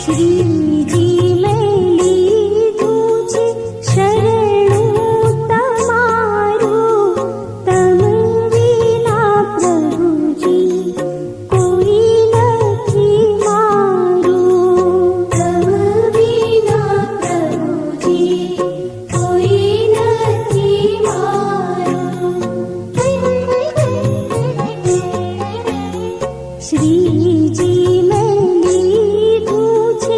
શ્રીજી મેં લીધું છે શરણું તમારું, તમ વિના પ્રભુજી કોઈ નથી મારું. તમ વિના પ્રભુજી કોઈ નથી મારું. શ્રીજી મેં લીધું છે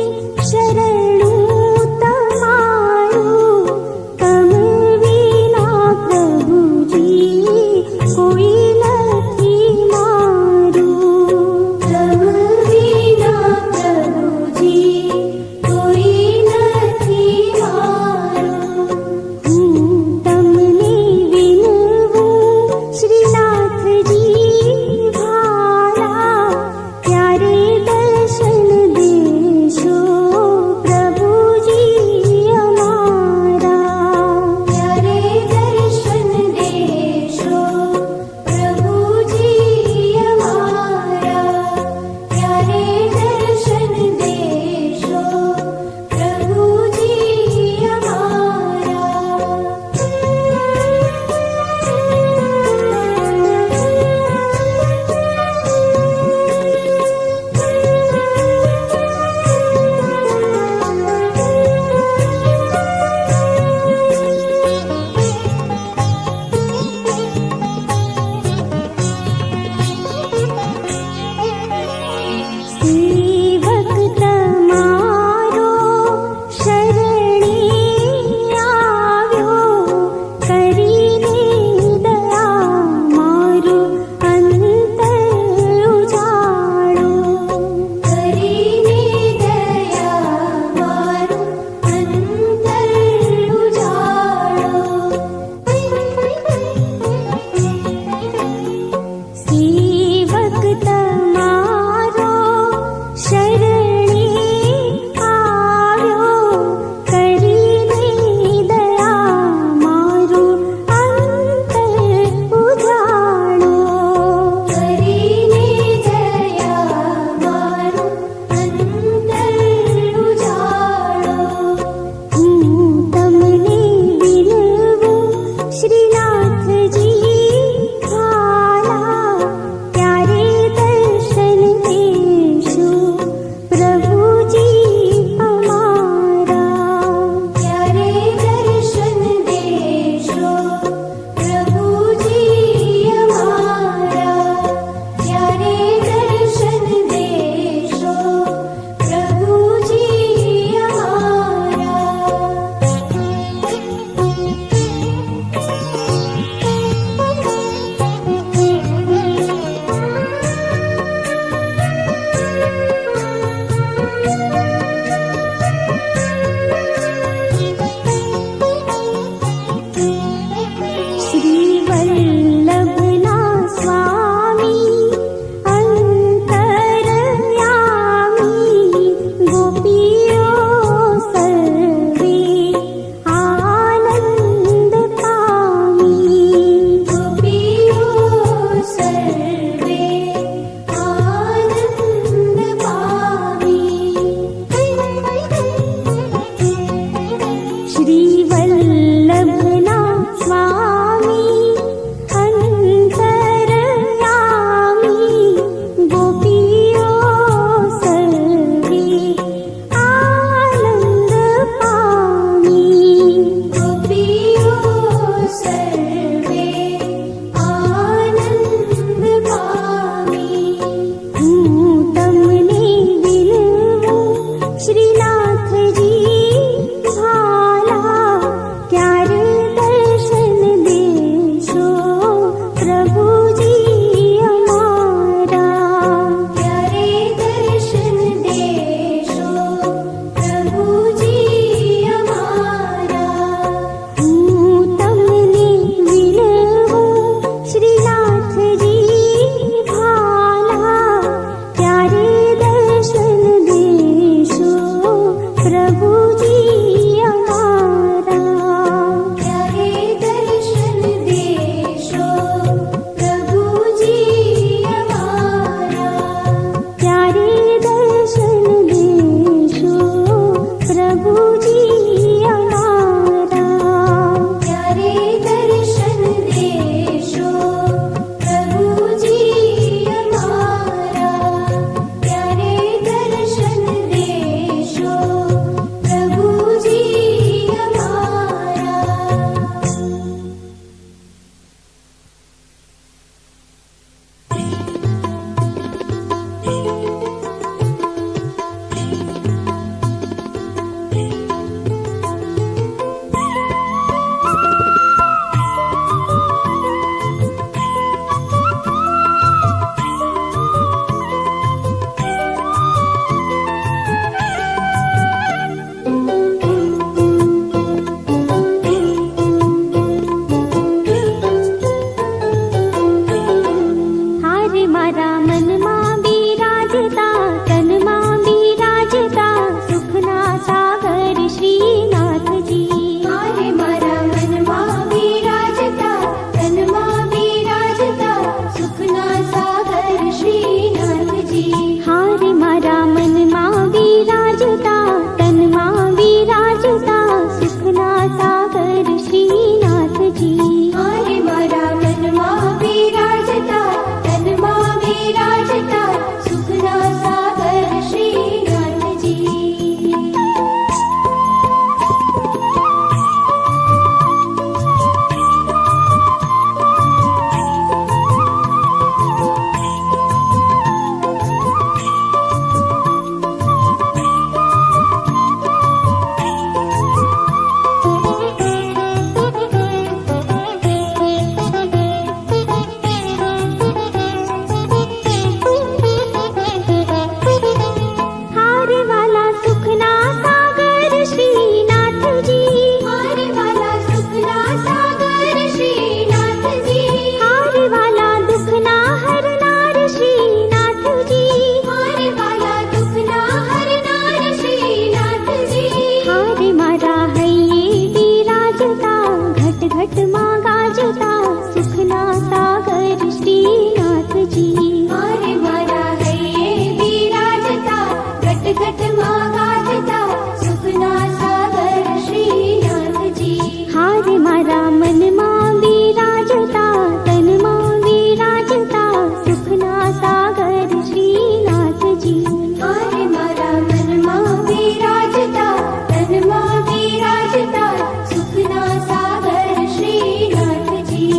ઘટમાં ગાજતા સુખના સાગર શ્રીનાથજી. હારે મારા મનમાં બિરાજતા તનમાં બિરાજતા સુખના સાગર શ્રીનાથજી. હારે મારા મનમાં બિરાજતા તનમાં બિરાજતા સુખના સાગર શ્રીનાથજી.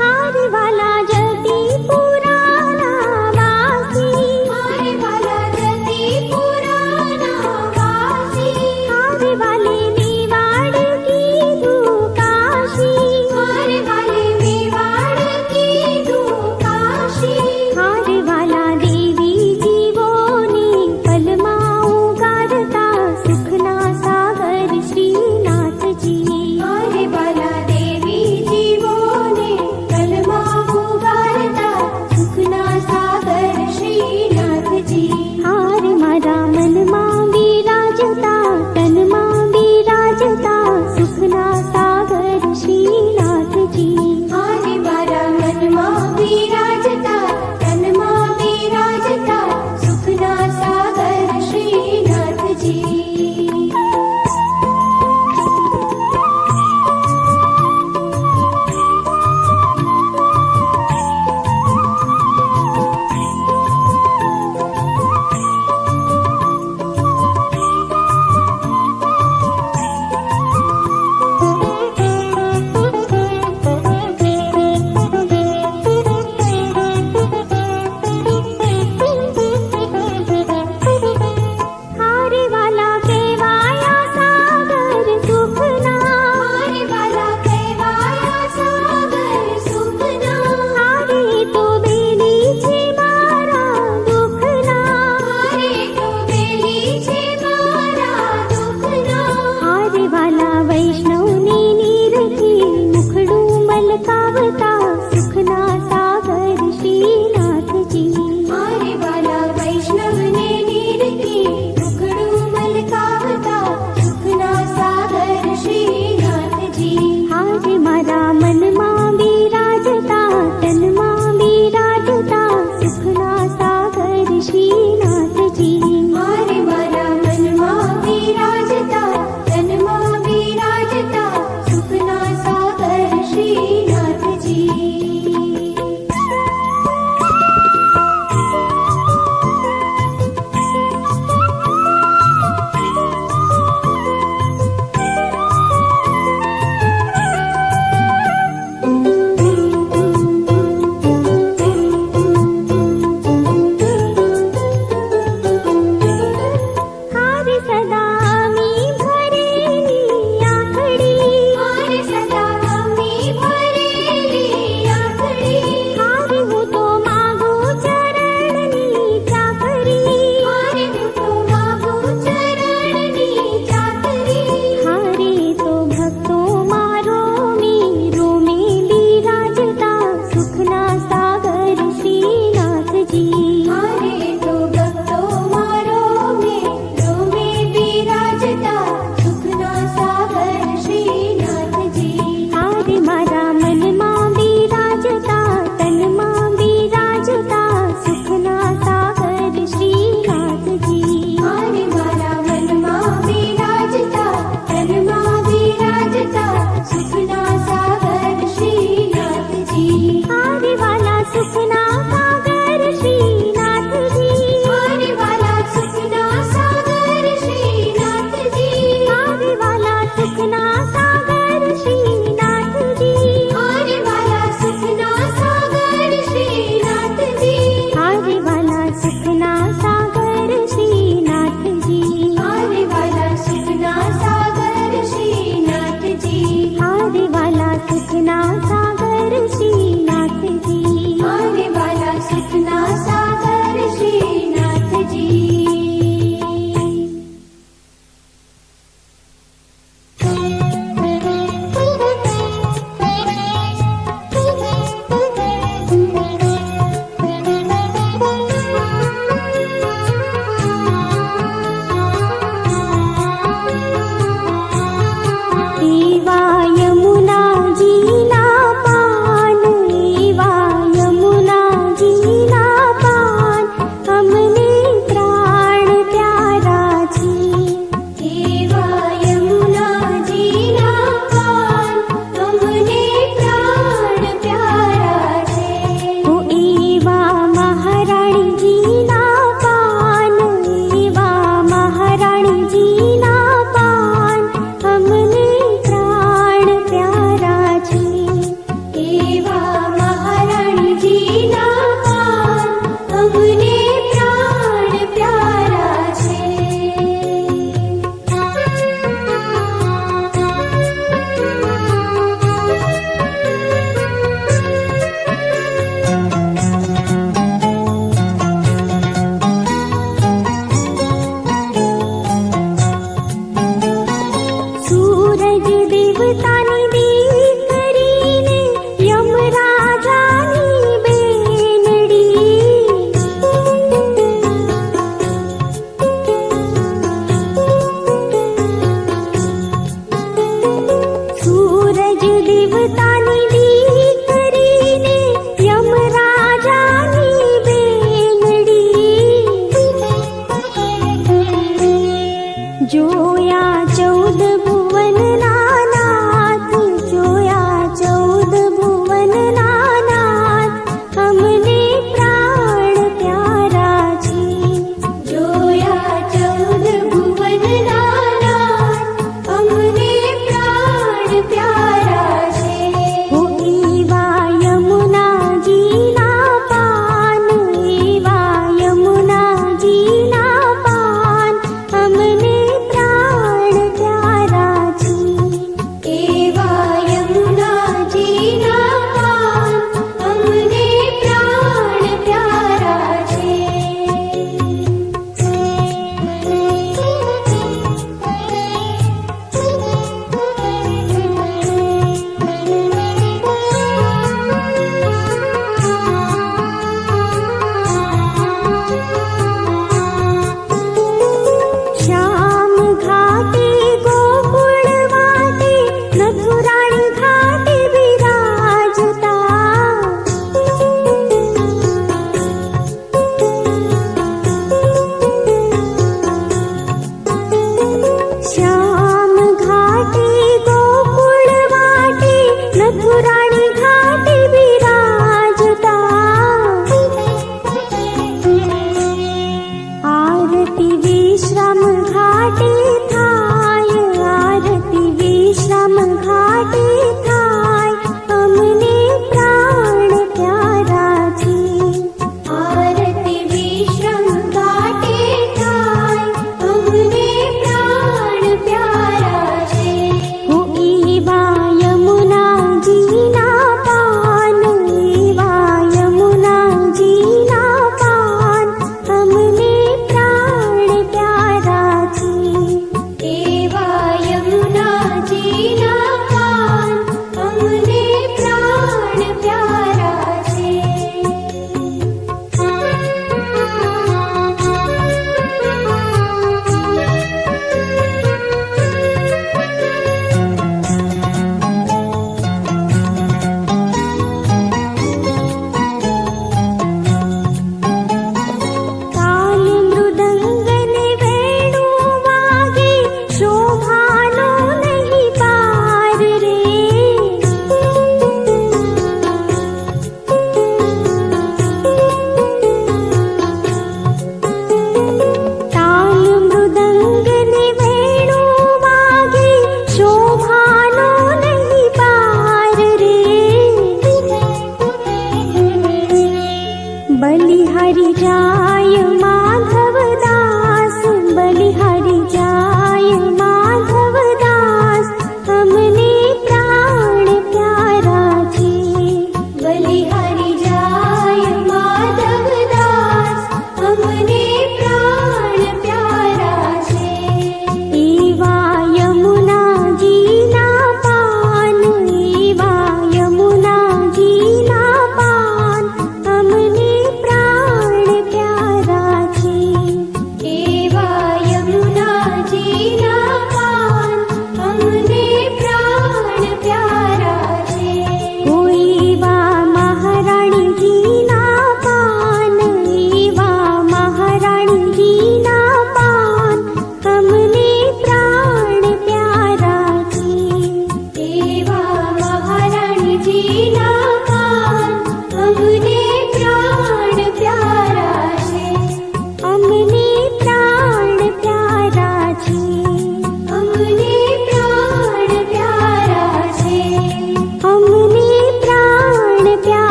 હારે વાલા જતી પુરાના વાસી. હારે વાલા જતી પુરાના વાસી. હારે વાલે મેવાડ કીધું કાશી. હારે વાલે મેવાડ કીધું કાશી. હારે વાલા દેવી જીવોની પલમાં ઉગારતા સુખના સાગર શ્રીનાથજી. હારે વાલા દેવી જીવોને પલમાં ઉગારતા સુખના સાગર શ્રીનાથજી. હારે મારા મનમાં બિરાજતા તનમાં બિરાજતા સુખના સાગર શ્રીનાથજી. હારે મારા મનમાં બિરાજતા તનમાં બિરાજતા સુખના સાગર શ્રીનાથજી. હારે વાલા કહેવાયા સાગર સુખના. હારે વાલા કહેવાયા સાગર સુખના. હારે તો બેલી છે મારા દુઃખના. હારે તો બેલી છે મારા દુઃખના. હારે વાલા વૈષ્ણવની નીરથી મુખડું મલકાવતા સુખના સાગર શ્રીનાથજી. હારે વાલા વૈષ્ણવને નીરથી મુખડું મલકાવતા સુખના સાગર શ્રીનાથજી. હારે મારા મનમાં બિરાજતા તનમાં બિરાજતા સુખના સાગર શ્રીનાથજી. હારે મારા મનમાં બિરાજતા તનમાં બિરાજતા સુખના સાગર શ્રીનાથજી. હારે સદા અમી ભરેલી આંખડી. હારે સદા અમી ભરેલી આંખડી. હારે હું તો માગું ચરણની ચાકરી. હારે હું તો માગું ચરણની ચાકરી. હારે તો ભક્તો મારો રોમે બિરાજતા સુખના સાગર શ્રીનાથજી. હારે તો ભક્તો મારો રોમે બિરાજતા સુખના સાગર શ્રીનાથજી. હારે મારા મનમાં બિરાજતા તનમાં બિરાજતા સુખના સાગર શ્રીનાથજી. હારે મારા મનમાં બિરાજતા તનમાં બિરાજતા સુખના સાગર શ્રીનાથજી. હારે વાલા સુખના સાગર શ્રીનાથજી. હારે વાલા સુખના સાગર શ્રીનાથજી. હારે વાલા સુખના સાગર શ્રીનાથજી. હારે વાલા સુખના સાગર શ્રીનાથજી. હારે વાલા સુખના સાગર શ્રીનાથજી. હારે વાલા સુખના સાગર શ્રીનાથજી. હારે વાલા સુખના સાગર શ્રીનાથજી.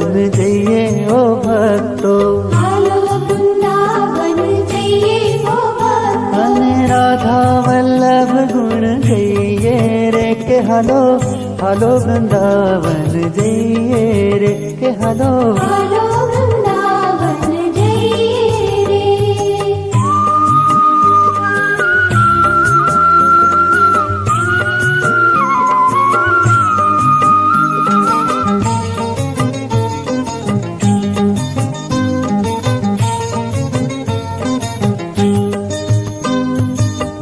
वृंदावन जइए ओ भक्तो, हालो वृंदावन जइए ओ भक्तो। अने राधा वल्लभ गुण गइए रे के हालो हालो वृंदावन जइए रे के हालो हालो वृंदावन जइए रे।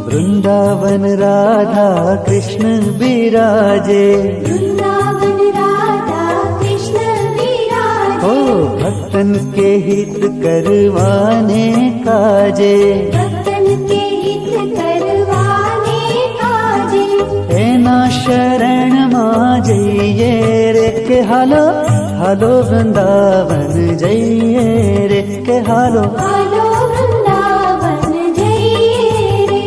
वृंदावन राधा कृष्ण विराजे, वृंदावन राधा कृष्ण विराजे। ओ भक्तन के हित करवाने काजे, भक्तन के हित करवाने काजे। एना शरण मां जइए रे के हालो हालो वृंदावन जइए रे के हालो हालो वृंदावन जइए रे।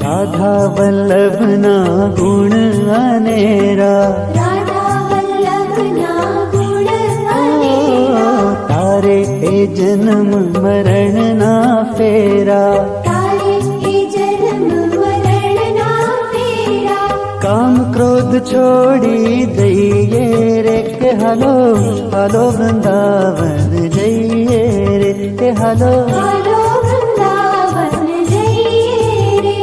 राधा वल्लभ ना गुण अनेरा, राधा वल्लभ ना गुण अनेरा। तारे ए जन्म मरण ना फेरा, तारे के जन्म मरण ना फेरा। काम क्रोध छोड़ी दइए रे के हालो हालो वृंदावन जइए रे के हालो हालो वृंदावन जइए रे।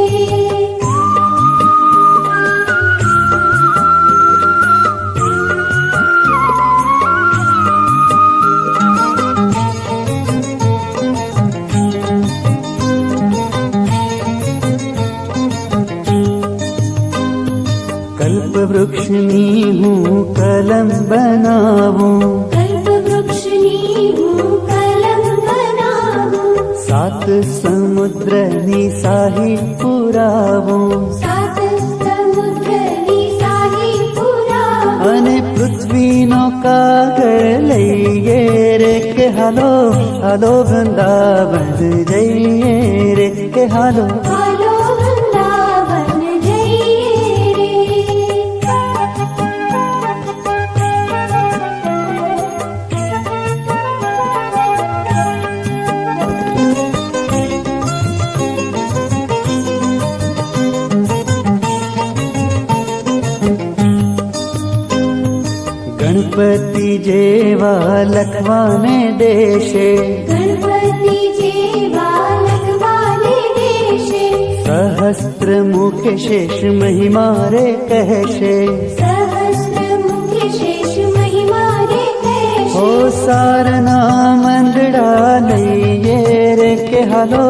कल्प वृक्ष नी हूँ कलम बनाऊं, कल्प वृक्ष नी हूँ कलम बनाऊं। सात समुद्र नी साही पुराऊं, सात समुद्र नी साही पुराऊं। अने पृथ्वी नो कागળ लइए रे के हालो हालो वृंदावन जइए रे के हालो हालो वृंदावन जइए रे। गणपति जेवा लखवाने देशे, गणपति जेवा लखवाने देशे। सहस्त्र मुख शेष महिमा रे कहशे, सहस्र मुख शेष महिमा रे कहशे। हो सारना मंदड़ा लइए रे के हालो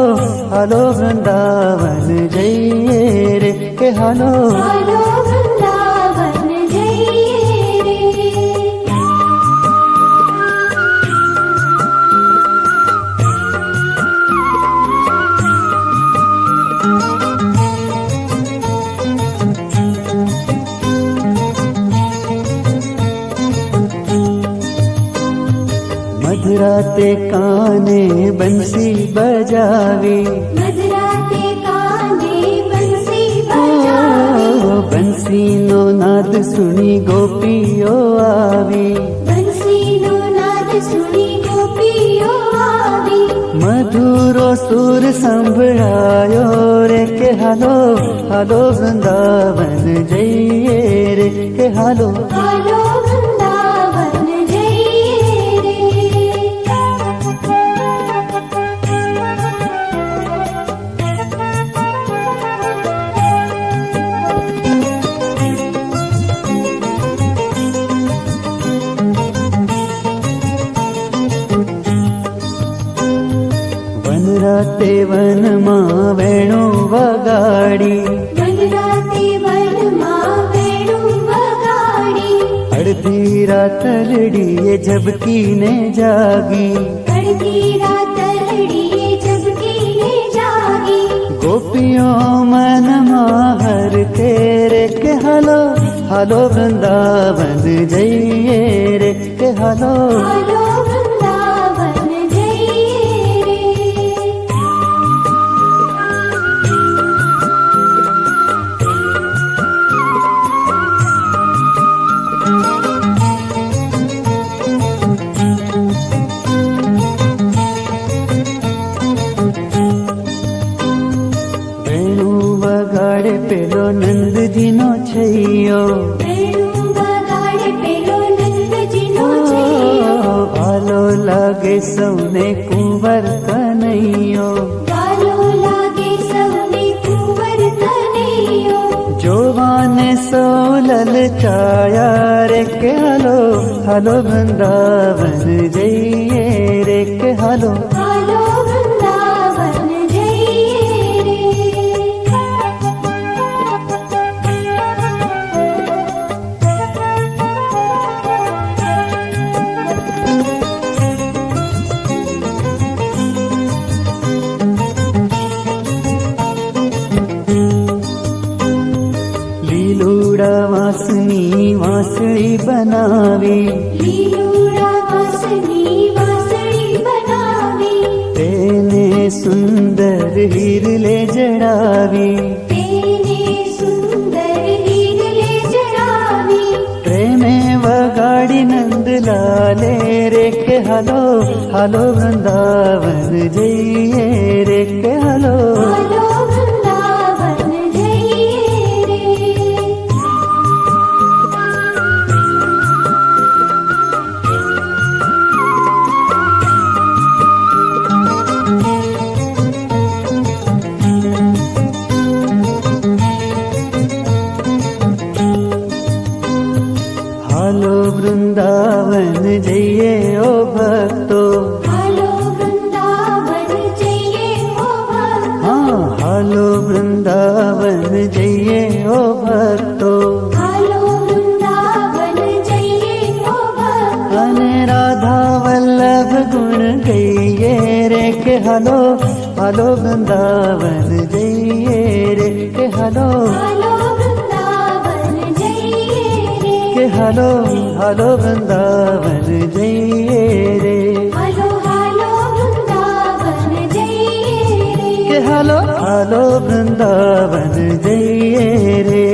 हालो वृंदावन जइए रे के हालो हालो वृंदावन जइए रे। मधुराते काने बंसी बजावी, मधुराते काने बंसी बजावी। ओ बंसी नो नाद सुनी गोपीओ आवी, बंसी नो नाद सुनी गोपीओ आवी। मधुरो सुर संभळायो रे के हालो हालो वृंदावन जइए रे के हालो हालो वृंदावन जइए रे। वनराते वन मां वेणु वगाड़ी, वनराते वन मां वेणु वगाड़ी। अड़धी रातलड़ी झबकी ने जागी, अड़धी रातलड़ी झबकी ने जागी। गोपियों मन माहर तेरे के हालो हालो वृंदावन जइए रे के हालो हालो वृंदावन जइए रे। વેણુ વગાડે પેલો નંદજીનો છૈયો વેણુ વગાડે પેલો નંદજીનો છૈયો, ભાલો લાગે સૌને કુંવર કનૈયો વાલો લાગે સૌને કુંવર કનૈયો, જોવાને સૌ લલચાયા રે કે હાલો હાલો વૃંદાવન જઈએ રે કે હાલો હાલો વૃંદાવન જઈએ રે। લીલુડા વાંસની વાંસળી બનાવી લીલુડા વાંસની વાંસળી બનાવી, તેને સુંદર હીરલે જડાવી તેને સુંદર હીરલે જડાવી, પ્રેમે વગાડી નંદલાલે રે કે હાલો હાલો વૃંદાવન જઈએ રે કે હાલો હાલો વૃંદાવન જઈએ રે। હાલો વૃંદાવન જઈએ ઓ ભક્તો હાલો વૃંદાવન જઈએ ઓ ભક્તો, હા હાલો વૃંદાવન જઈએ ઓ ભક્તો હાલો વૃંદાવન જઈએ ઓ ભક્તો, અને રાધા વલ્લભ ગુણ ગઈએ રે કે હાલો હાલો વૃંદાવન જઈએ રે કે હાલો હાલો વૃંદાવન જઈએ રે। કે હાલો હાલો વૃંદાવન જઈએ રે હાલો હાલો વૃંદાવન જઈએ રે। કે હાલો હાલો વૃંદાવન જઈએ રે